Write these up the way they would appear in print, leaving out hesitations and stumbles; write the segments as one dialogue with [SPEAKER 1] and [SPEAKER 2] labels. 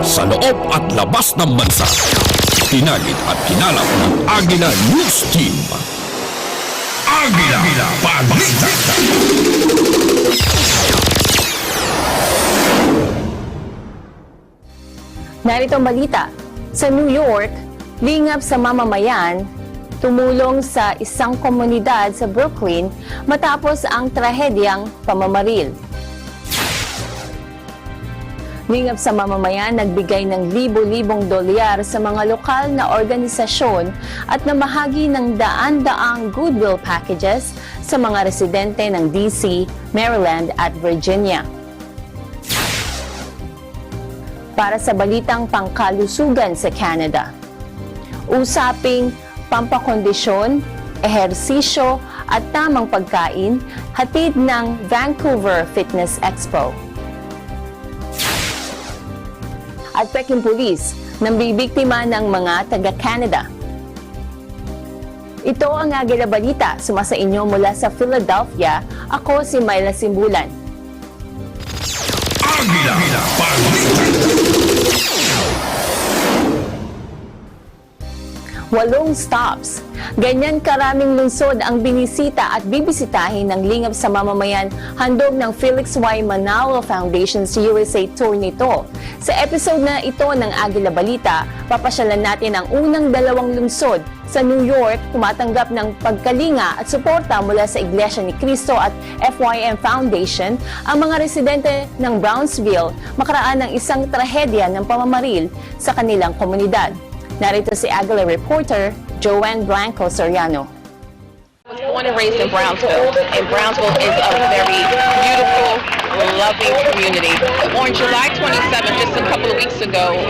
[SPEAKER 1] sa loob at labas ng bansa. Tinagit at kinalap ng Agila News Team. Agila Balita.
[SPEAKER 2] Narito ang balita. Sa New York, lingap sa mamamayan, tumulong sa isang komunidad sa Brooklyn matapos ang trahedyang pamamaril. Lingap sa mamamayan nagbigay ng libo-libong dolyar sa mga lokal na organisasyon at namahagi ng daan-daang goodwill packages sa mga residente ng DC, Maryland at Virginia. Para sa balitang pangkalusugan sa Canada, usaping pampakondisyon, ehersisyo at tamang pagkain, hatid ng Vancouver Fitness Expo. At Peking Police nang bibiktima ng mga taga-Canada. Ito ang Agila Balita. Sumasa inyo mula sa Philadelphia. Ako si Myla Simbulan.
[SPEAKER 1] Agila Balita.
[SPEAKER 2] 8 stops. Ganyan karaming lungsod ang binisita at bibisitahin ng lingap sa mamamayan handog ng Felix Y. Manalo Foundation's USA Tour nito. Sa episode na ito ng Agila Balita, papasyalan natin ang unang 2 lungsod. Sa New York, tumatanggap ng pagkalinga at suporta mula sa Iglesia ni Cristo at FYM Foundation ang mga residente ng Brownsville makaraan ng isang trahedya ng pamamaril sa kanilang komunidad. Narito si Agila reporter Joanne Blanco Soriano.
[SPEAKER 3] I was born and raised in Brownsville, and Brownsville is a very beautiful, loving community. On July 27th, just a couple of weeks ago,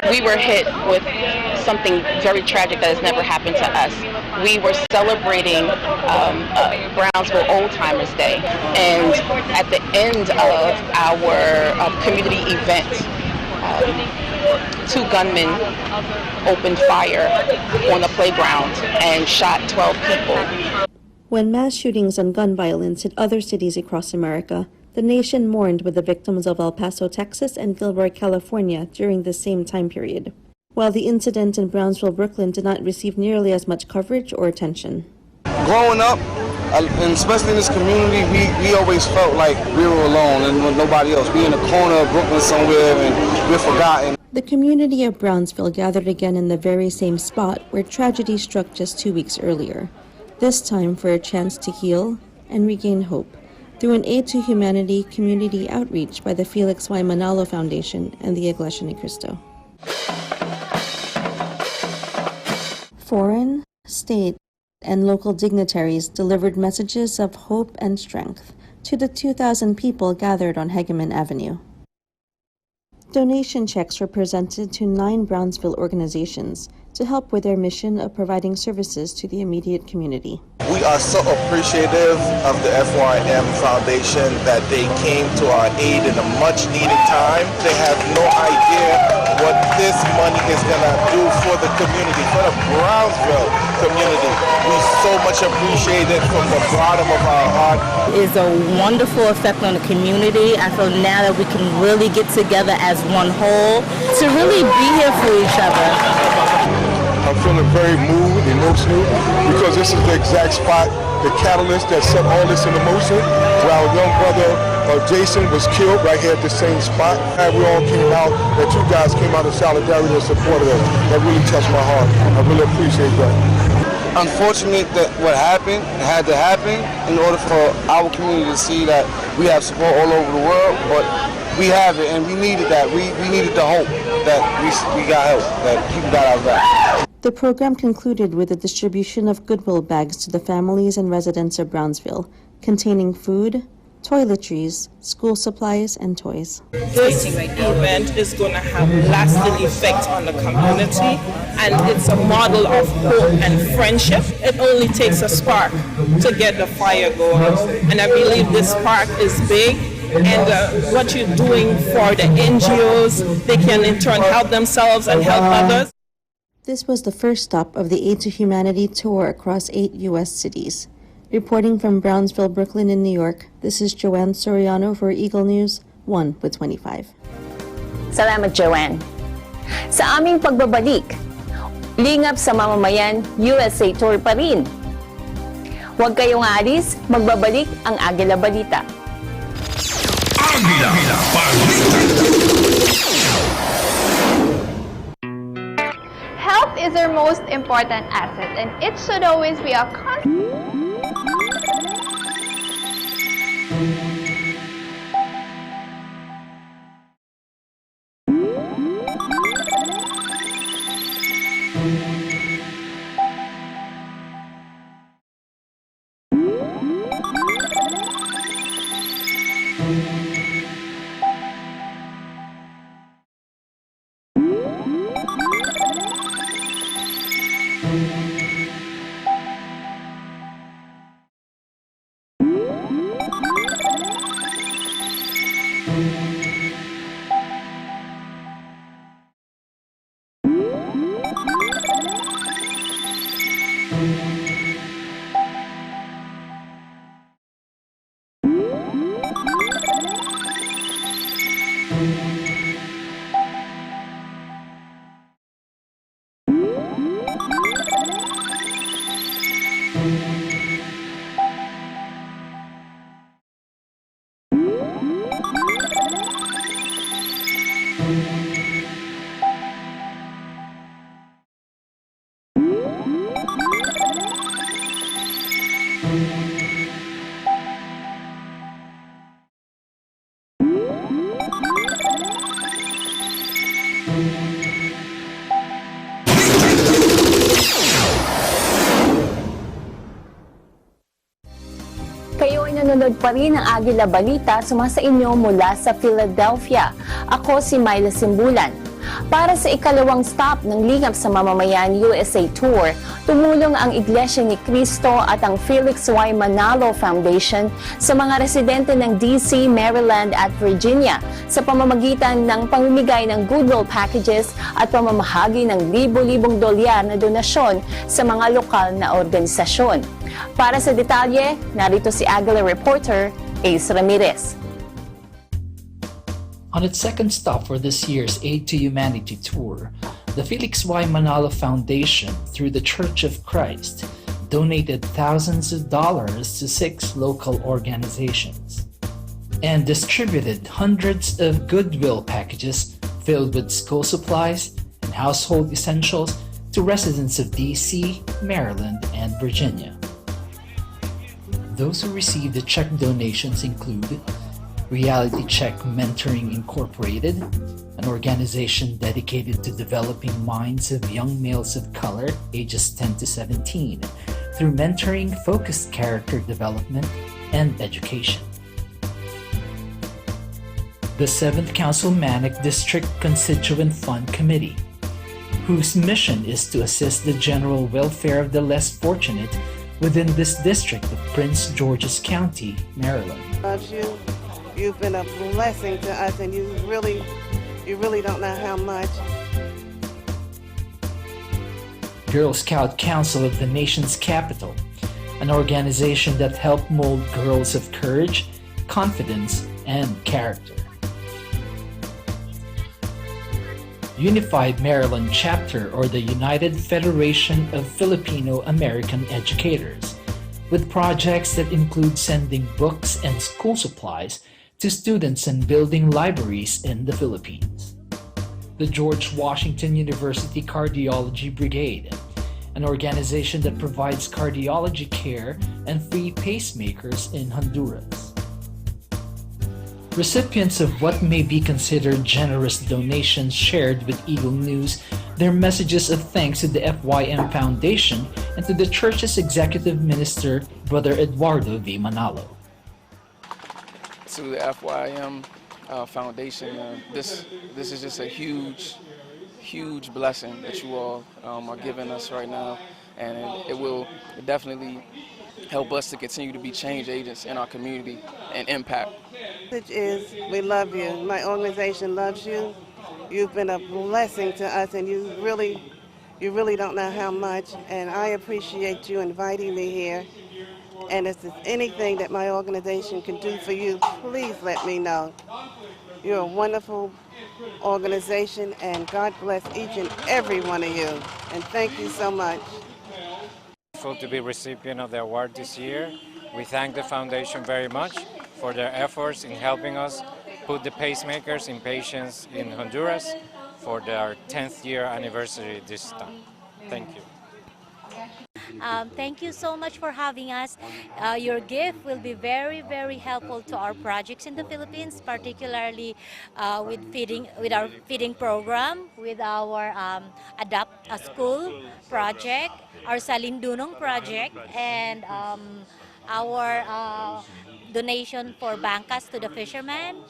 [SPEAKER 3] we were hit with something very tragic that has never happened to us. We were celebrating Brownsville Old Timers Day, and at the end of our community event, 2 gunmen opened fire on the playground and shot 12 people.
[SPEAKER 4] When mass shootings and gun violence hit other cities across America, the nation mourned with the victims of El Paso, Texas and Gilroy, California during the same time period, while the incident in Brownsville, Brooklyn did not receive nearly as much coverage or attention.
[SPEAKER 5] Growing up, and especially in this community, we always felt like we were alone and with nobody else. We in the corner of Brooklyn somewhere and we're forgotten.
[SPEAKER 4] The community of Brownsville gathered again in the very same spot where tragedy struck just 2 weeks earlier, this time for a chance to heal and regain hope through an Aid to Humanity community outreach by the Felix Y. Manalo Foundation and the Iglesia ni Cristo. Foreign, state, and local dignitaries delivered messages of hope and strength to the 2,000 people gathered on Hegeman Avenue. Donation checks were presented to 9 Brownsville organizations to help with their mission of providing services to the immediate community.
[SPEAKER 5] We are so appreciative of the FYM Foundation that they came to our aid in a much needed time. They have no idea what this money is going to do for the community, for the Brownsville community. We so much appreciate it from the bottom of our heart.
[SPEAKER 6] It's a wonderful effect on the community. I feel now that we can really get together as one whole to really be here for each other.
[SPEAKER 7] I'm feeling very moved, emotional, because this is the exact spot, the catalyst that set all this in motion, where our young brother Jason was killed right here at the same spot. And we all came out, the 2 guys came out in solidarity and supported us. That really touched my heart. I really appreciate that.
[SPEAKER 5] Unfortunate that what happened had to happen in order for our community to see that we have support all over the world, but we have it, and we needed that. We needed the hope that we got help, that people got our back.
[SPEAKER 4] The program concluded with the distribution of Goodwill bags to the families and residents of Brownsville, containing food, toiletries, school supplies, and toys.
[SPEAKER 8] This event is going to have lasting effect on the community, and it's a model of hope and friendship. It only takes a spark to get the fire going, and I believe this spark is big. And what you're doing for the NGOs, they can in turn help themselves and help others.
[SPEAKER 4] This was the first stop of the Aid to Humanity tour across 8 U.S. cities. Reporting from Brownsville, Brooklyn, in New York, this is Joanne Soriano for Eagle News, 1 with 25.
[SPEAKER 2] Salamat, Joanne. Sa aming pagbabalik, lingap sa mamamayan, USA Tour pa rin. Huwag kayong aalis, magbabalik ang Agila Balita.
[SPEAKER 1] Agila Balita.
[SPEAKER 9] Health is our most important asset, and it should always be a constant.
[SPEAKER 2] Kayo ay nanonood pa rin ng Agila Balita, sumasa inyo mula sa Philadelphia. Ako si Myla Simbulan. Para sa ikalawang stop ng Lingap sa Mamamayan USA Tour, tumulong ang Iglesia ni Cristo at ang Felix Y. Manalo Foundation sa mga residente ng DC, Maryland at Virginia sa pamamagitan ng pamimigay ng goodwill packages at pamamahagi ng libo-libong dolyar na donasyon sa mga lokal na organisasyon. Para sa detalye, narito si Agila reporter Ace Ramirez.
[SPEAKER 10] On its second stop for this year's Aid to Humanity tour, the Felix Y. Manalo Foundation, through the Church of Christ, donated thousands of dollars to 6 local organizations and distributed hundreds of goodwill packages filled with school supplies and household essentials to residents of DC, Maryland, and Virginia. Those who received the check donations include Reality Check Mentoring Incorporated, an organization dedicated to developing minds of young males of color ages 10 to 17 through mentoring, focused character development, and education. The 7th Councilmanic District Constituent Fund Committee, whose mission is to assist the general welfare of the less fortunate within this district of Prince George's County, Maryland.
[SPEAKER 11] You've been a blessing to us, and you really don't know how much.
[SPEAKER 10] Girl Scout Council of the nation's capital, an organization that helped mold girls of courage, confidence, and character. Unified Maryland Chapter, or the United Federation of Filipino American Educators, with projects that include sending books and school supplies to students and building libraries in the Philippines. The George Washington University Cardiology Brigade, an organization that provides cardiology care and free pacemakers in Honduras. Recipients of what may be considered generous donations shared with Eagle News their messages of thanks to the FYM Foundation and to the church's executive minister, Brother Eduardo V. Manalo.
[SPEAKER 12] To the FYM Foundation, this is just a huge blessing that you all are giving us right now, and it will definitely help us to continue to be change agents in our community and impact.
[SPEAKER 11] The message is, we love you. My organization loves you. You've been a blessing to us, and you really don't know how much, and I appreciate you inviting me here. And if there's anything that my organization can do for you, please let me know. You're a wonderful organization, and God bless each and every one of you. And thank you so much.
[SPEAKER 13] Grateful to be recipient of the award this year. We thank the foundation very much for their efforts in helping us put the pacemakers in patients in Honduras for their 10th year anniversary this time. Thank you.
[SPEAKER 14] Thank you so much for having us. Your gift will be very, very helpful to our projects in the Philippines, particularly with our feeding program, with our Adapt a School project, our Salindunong project, and our donation for bangkas to the fishermen.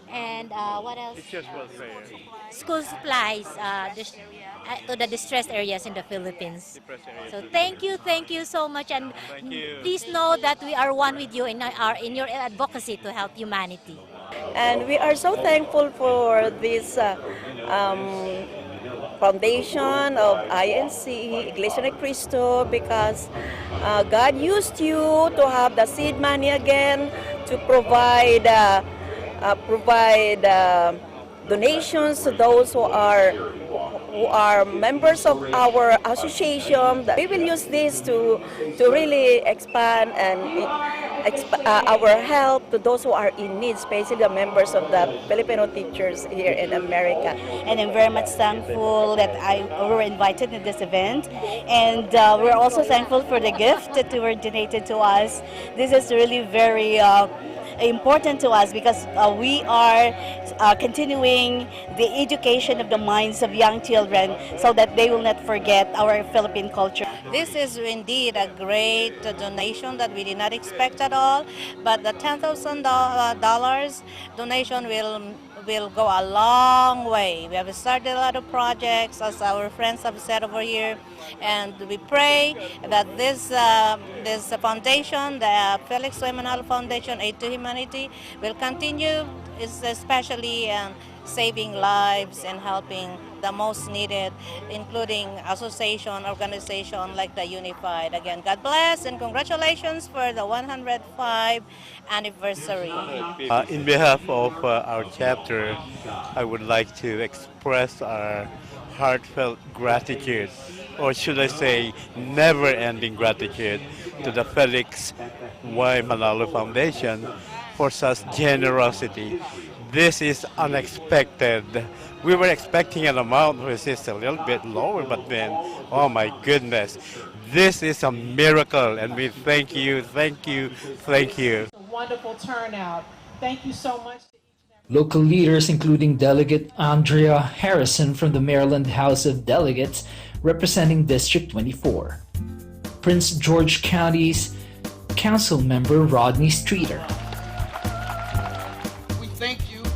[SPEAKER 14] And what else? School supplies to the distressed areas in the Philippines. So thank you so much, and please know that we are one with you in your advocacy to help humanity.
[SPEAKER 15] And we are so thankful for this foundation of INC, Iglesia ni Cristo, because God used you to have the seed money again to provide donations to those who are members of our association. We will use this to really expand and our help to those who are in need, especially the members of the Filipino teachers here in America.
[SPEAKER 16] And I'm very much thankful that we were invited to this event, and we're also thankful for the gift that were donated to us. This is really very important to us because we are continuing the education of the minds of young children so that they will not forget our Philippine culture.
[SPEAKER 17] This is indeed a great donation that we did not expect at all, but the $10,000 donation will go a long way. We have started a lot of projects, as our friends have said over here, and we pray that this foundation, the Felix Y. Manalo Foundation, Aid to Humanity, will continue, especially saving lives and helping the most needed, including association, organization like the Unified. Again, God bless and congratulations for the 105th anniversary.
[SPEAKER 18] In behalf of our chapter, I would like to express our heartfelt gratitude, or should I say never-ending gratitude, to the Felix Y. Manalo Foundation for such generosity. This is unexpected. We were expecting an amount which is a little bit lower, but then, oh my goodness, this is a miracle, and we thank you, thank you, thank you.
[SPEAKER 19] A wonderful turnout. Thank you so much.
[SPEAKER 10] Local leaders, including Delegate Andrea Harrison from the Maryland House of Delegates, representing District 24. Prince George County's Council Member Rodney Streeter.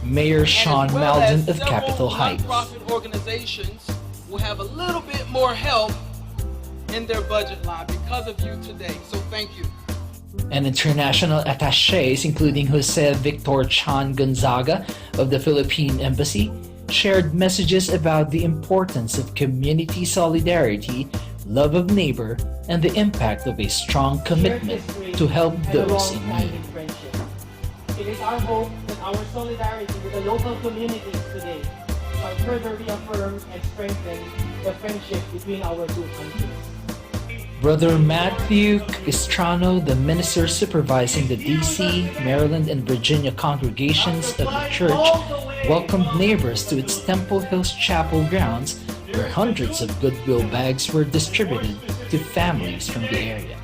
[SPEAKER 10] Mayor Sean Maldon of Capitol Heights.
[SPEAKER 20] Nonprofit organizations will have a little bit more help in their budget line because of you today. So thank you.
[SPEAKER 10] And international attaches, including Jose Victor Chan Gonzaga of the Philippine Embassy, shared messages about the importance of community solidarity, love of neighbor, and the impact of a strong commitment to help those in need.
[SPEAKER 19] It is our hope that our solidarity with the local communities today shall further reaffirm and strengthen the friendship between our two countries.
[SPEAKER 10] Brother Matthew Castrano, the minister supervising the DC, Maryland, and Virginia congregations of the church, welcomed neighbors to its Temple Hills Chapel grounds, where hundreds of goodwill bags were distributed to families from the area.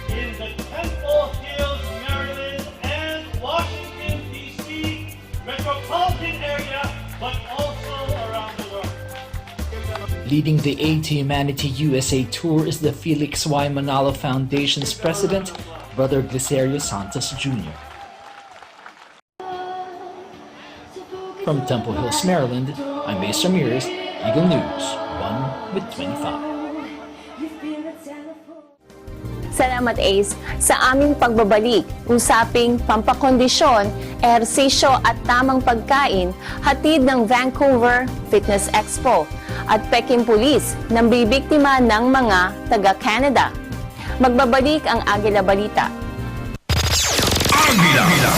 [SPEAKER 21] In the Temple Hills, Maryland, and Washington, D.C. metropolitan area, but also around the world.
[SPEAKER 10] Leading the Aid to Humanity USA tour is the Felix Y. Manalo Foundation's president, Brother Glicerio Santos Jr. From Temple Hills, Maryland, I'm Ace Ramirez, Eagle News, 1 with 25.
[SPEAKER 2] Salamat Ace. Sa aming pagbabalik, usaping pampakondisyon, ehersisyo at tamang pagkain, hatid ng Vancouver Fitness Expo at Peking Police nang bibiktima ng mga taga-Canada. Magbabalik ang Agila Balita.
[SPEAKER 1] Agila Balita.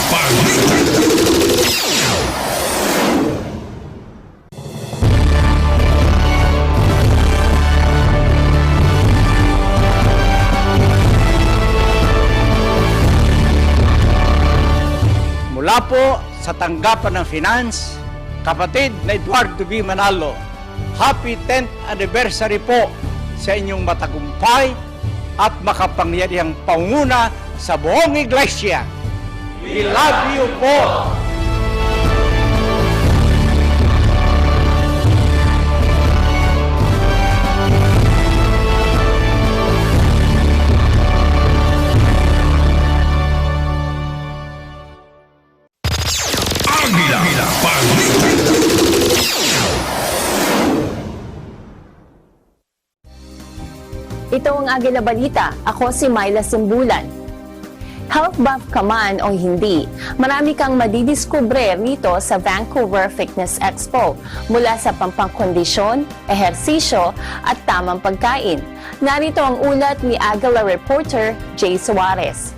[SPEAKER 3] Mula po sa tanggapan ng finance, kapatid na Eduardo B. Manalo, happy 10th anniversary po sa inyong matagumpay at makapangyarihang panguna sa buong iglesia. We love you po!
[SPEAKER 1] Agila Balita.
[SPEAKER 2] Ito ang Agila Balita. Ako si Myla Simbulan. Health buff ka man o hindi, marami kang madidiskubre rito sa Vancouver Fitness Expo mula sa pampangkondisyon, ehersisyo at tamang pagkain. Narito ang ulat ni Agila reporter Jay Suarez.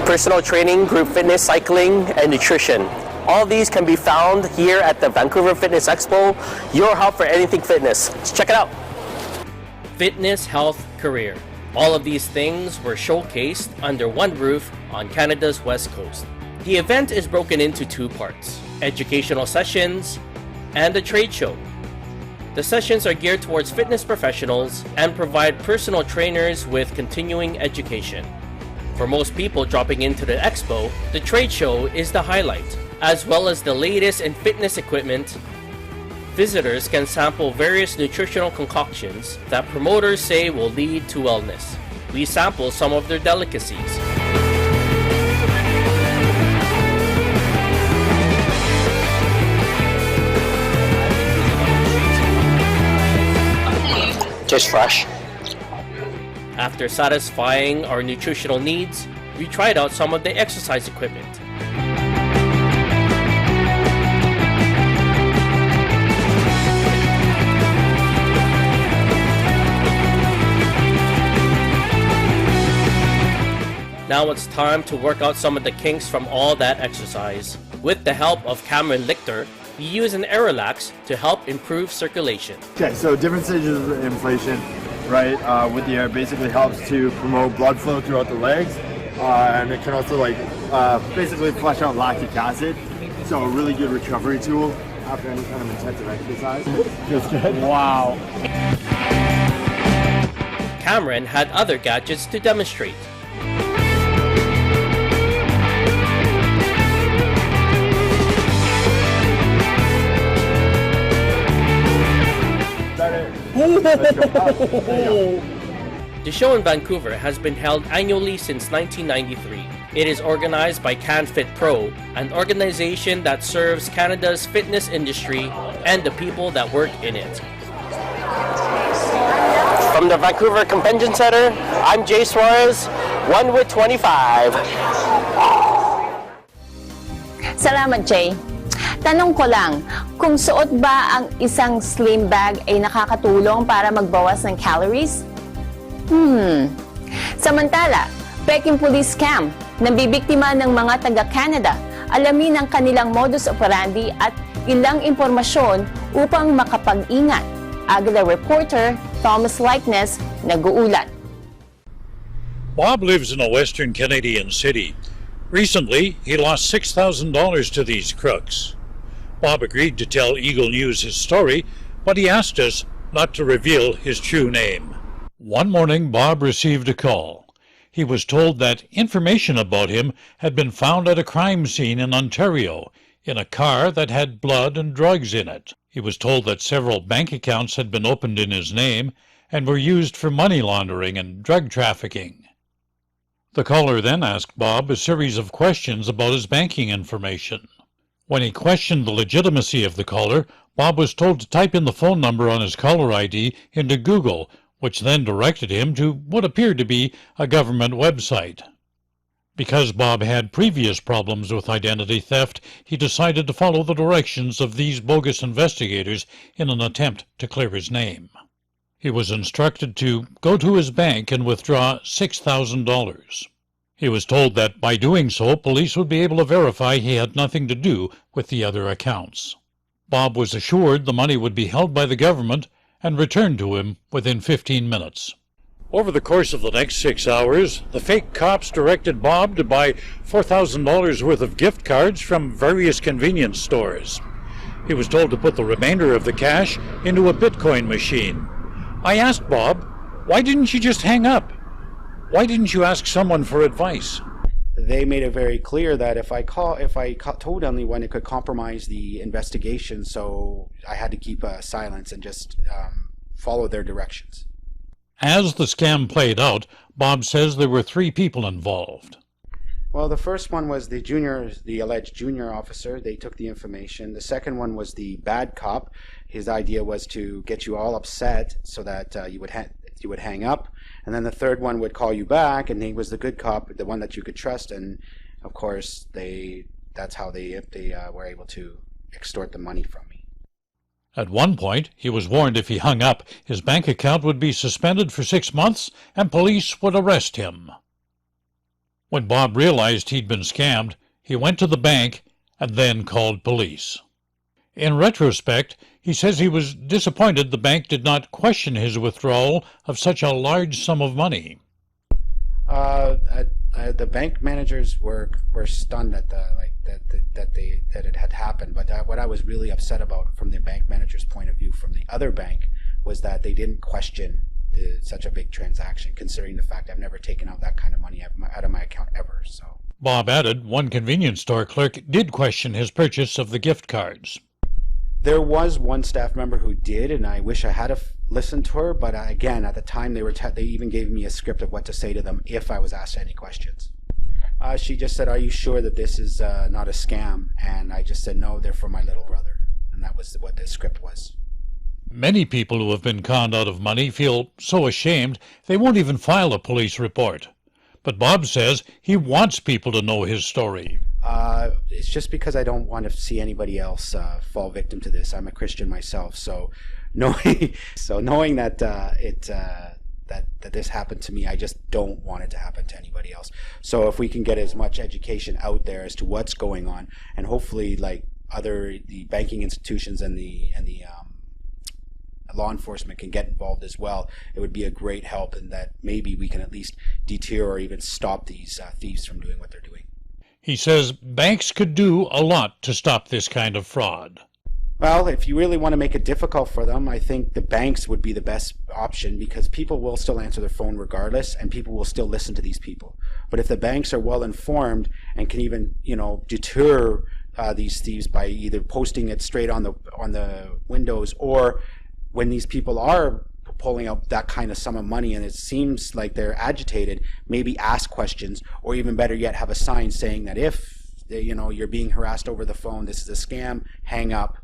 [SPEAKER 22] Personal training, group fitness, cycling, and nutrition. All these can be found here at the Vancouver Fitness Expo, your hub for anything fitness. Let's check it out.
[SPEAKER 23] Fitness, health, career. All of these things were showcased under one roof on Canada's West Coast. The event is broken into two parts: educational sessions and a trade show. The sessions are geared towards fitness professionals and provide personal trainers with continuing education. For most people dropping into the expo, the trade show is the highlight, as well as the latest in fitness equipment. Visitors can sample various nutritional concoctions that promoters say will lead to wellness. We sample some of their delicacies.
[SPEAKER 22] Just fresh.
[SPEAKER 23] After satisfying our nutritional needs, we tried out some of the exercise equipment. Now it's time to work out some of the kinks from all that exercise. With the help of Cameron Lichter, we use an Aerolax to help improve circulation.
[SPEAKER 24] Okay, so different stages of inflation, right, with the air basically helps to promote blood flow throughout the legs, and it can also basically flush out lactic acid. So a really good recovery tool after any kind of intensive exercise. Feels good. Wow.
[SPEAKER 23] Cameron had other gadgets to demonstrate. The show in Vancouver has been held annually since 1993. It is organized by CanFit Pro, an organization that serves Canada's fitness industry and the people that work in it.
[SPEAKER 22] From the Vancouver Convention Center, I'm Jay Suarez, 1 with 25.
[SPEAKER 2] Salamat, Jay. Tanong ko lang, kung suot ba ang isang slim bag ay nakakatulong para magbawas ng calories? Samantala, peking police scam, nabibiktima ng mga taga-Canada. Alamin ang kanilang modus operandi at ilang impormasyon upang makapag-ingat. Agila reporter Thomas Likeness nag-uulat.
[SPEAKER 25] Bob lives in a western Canadian city. Recently, he lost $6,000 to these crooks. Bob agreed to tell Eagle News his story, but he asked us not to reveal his true name. One morning, Bob received a call. He was told that information about him had been found at a crime scene in Ontario, in a car that had blood and drugs in it. He was told that several bank accounts had been opened in his name and were used for money laundering and drug trafficking. The caller then asked Bob a series of questions about his banking information. When he questioned the legitimacy of the caller, Bob was told to type in the phone number on his caller ID into Google, which then directed him to what appeared to be a government website. Because Bob had previous problems with identity theft, he decided to follow the directions of these bogus investigators in an attempt to clear his name. He was instructed to go to his bank and withdraw $6,000. He was told that by doing so, police would be able to verify he had nothing to do with the other accounts. Bob was assured the money would be held by the government and returned to him within 15 minutes. Over the course of the next 6 hours, the fake cops directed Bob to buy $4,000 worth of gift cards from various convenience stores. He was told to put the remainder of the cash into a Bitcoin machine. I asked Bob, why didn't you just hang up? Why didn't you ask someone for advice?
[SPEAKER 4] They made it very clear that if I told anyone, it could compromise the investigation, so I had to keep silence and just follow their directions.
[SPEAKER 25] As the scam played out, Bob says there were 3 people involved.
[SPEAKER 4] Well, the first one was the alleged junior officer. They took the information. The second one was the bad cop. His idea was to get you all upset so that you would hang up. And then the third one would call you back, and he was the good cop, the one that you could trust. And of course, that's how they were able to extort the money from me.
[SPEAKER 25] At one point, he was warned if he hung up, his bank account would be suspended for 6 months and police would arrest him. When Bob realized he'd been scammed, he went to the bank and then called police. In retrospect, he says he was disappointed the bank did not question his withdrawal of such a large sum of money.
[SPEAKER 4] The bank managers were stunned at that it had happened. But what I was really upset about from the bank manager's point of view from the other bank was that they didn't question such a big transaction, considering the fact I've never taken out that kind of money out of my account ever. So
[SPEAKER 25] Bob added one convenience store clerk did question his purchase of the gift cards.
[SPEAKER 4] There was one staff member who did, and I wish I had listened to her, but again, at the time they even gave me a script of what to say to them if I was asked any questions. She just said, "Are you sure that this is not a scam?" And I just said, "No, they're for my little brother." And that was what the script was.
[SPEAKER 25] Many people who have been conned out of money feel so ashamed they won't even file a police report. But Bob says he wants people to know his story.
[SPEAKER 4] It's just because I don't want to see anybody else fall victim to this. I'm a Christian myself, so knowing that that this happened to me, I just don't want it to happen to anybody else. So if we can get as much education out there as to what's going on, and hopefully the banking institutions and the law enforcement can get involved as well, it would be a great help, in that maybe we can at least deter or even stop these thieves from doing what they're doing.
[SPEAKER 25] He says banks could do a lot to stop this kind of fraud.
[SPEAKER 4] Well, if you really want to make it difficult for them, I think the banks would be the best option, because people will still answer their phone regardless, and people will still listen to these people. But if the banks are well informed and can even, deter these thieves by either posting it straight on the windows, or when these people are pulling out that kind of sum of money and it seems like they're agitated, maybe ask questions, or even better yet, have a sign saying that if you're being harassed over the phone, this is a scam, hang up,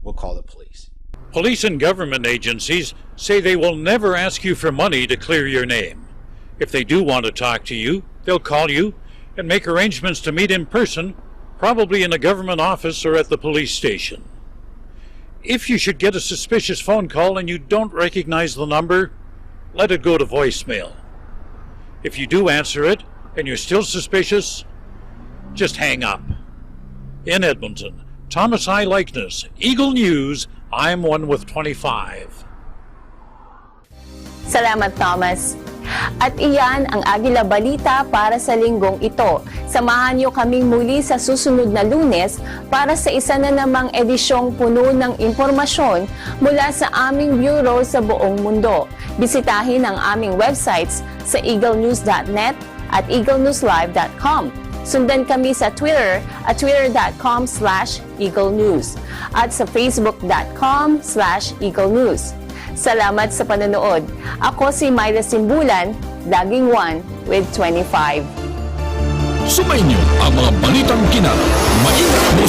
[SPEAKER 4] we'll call the police.
[SPEAKER 25] Police and government agencies say they will never ask you for money to clear your name. If they do want to talk to you, they'll call you and make arrangements to meet in person, probably in a government office or at the police station. If you should get a suspicious phone call and you don't recognize the number, let it go to voicemail. If you do answer it and you're still suspicious, just hang up. In Edmonton, Thomas I. Likeness, Eagle News, I'm one with 25.
[SPEAKER 2] Salamat, Thomas. At iyan ang Agila Balita para sa linggong ito. Samahan niyo kaming muli sa susunod na Lunes para sa isa na namang edisyong puno ng impormasyon mula sa aming bureau sa buong mundo. Bisitahin ang aming websites sa eaglenews.net at eaglenewslive.com. Sundan kami sa Twitter at twitter.com/eaglenews at sa facebook.com/eaglenews. Salamat sa panonood. Ako si Myla Simbulan, laging 1 with 25.
[SPEAKER 1] Sumainyo ang mga balitang kinara. Maingat mo